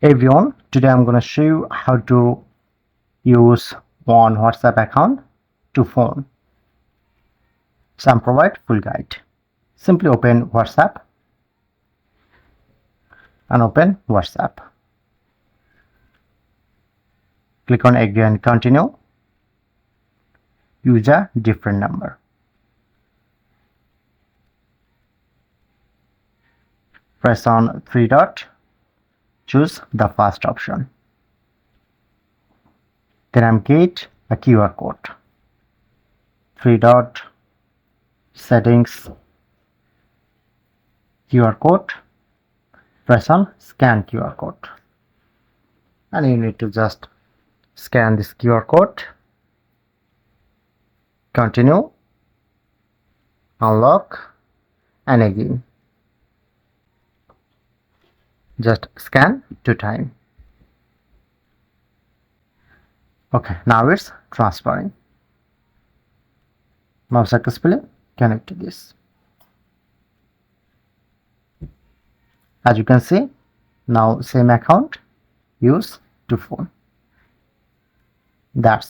Everyone, today I'm going to show you how to use one WhatsApp account to phone. So I'm provide full guide. Simply open WhatsApp and open WhatsApp. Click on agree and continue. Use a different number. Press on three dot. Choose the first option. Then I'm get a QR code. Three dot. Settings. QR code. Press on scan QR code. And you need to just scan this QR code. Continue. Unlock. And again. Just scan 2 times. Okay, now it's transferring. Now successfully connect to this. As you can see, now same account use to phone. That's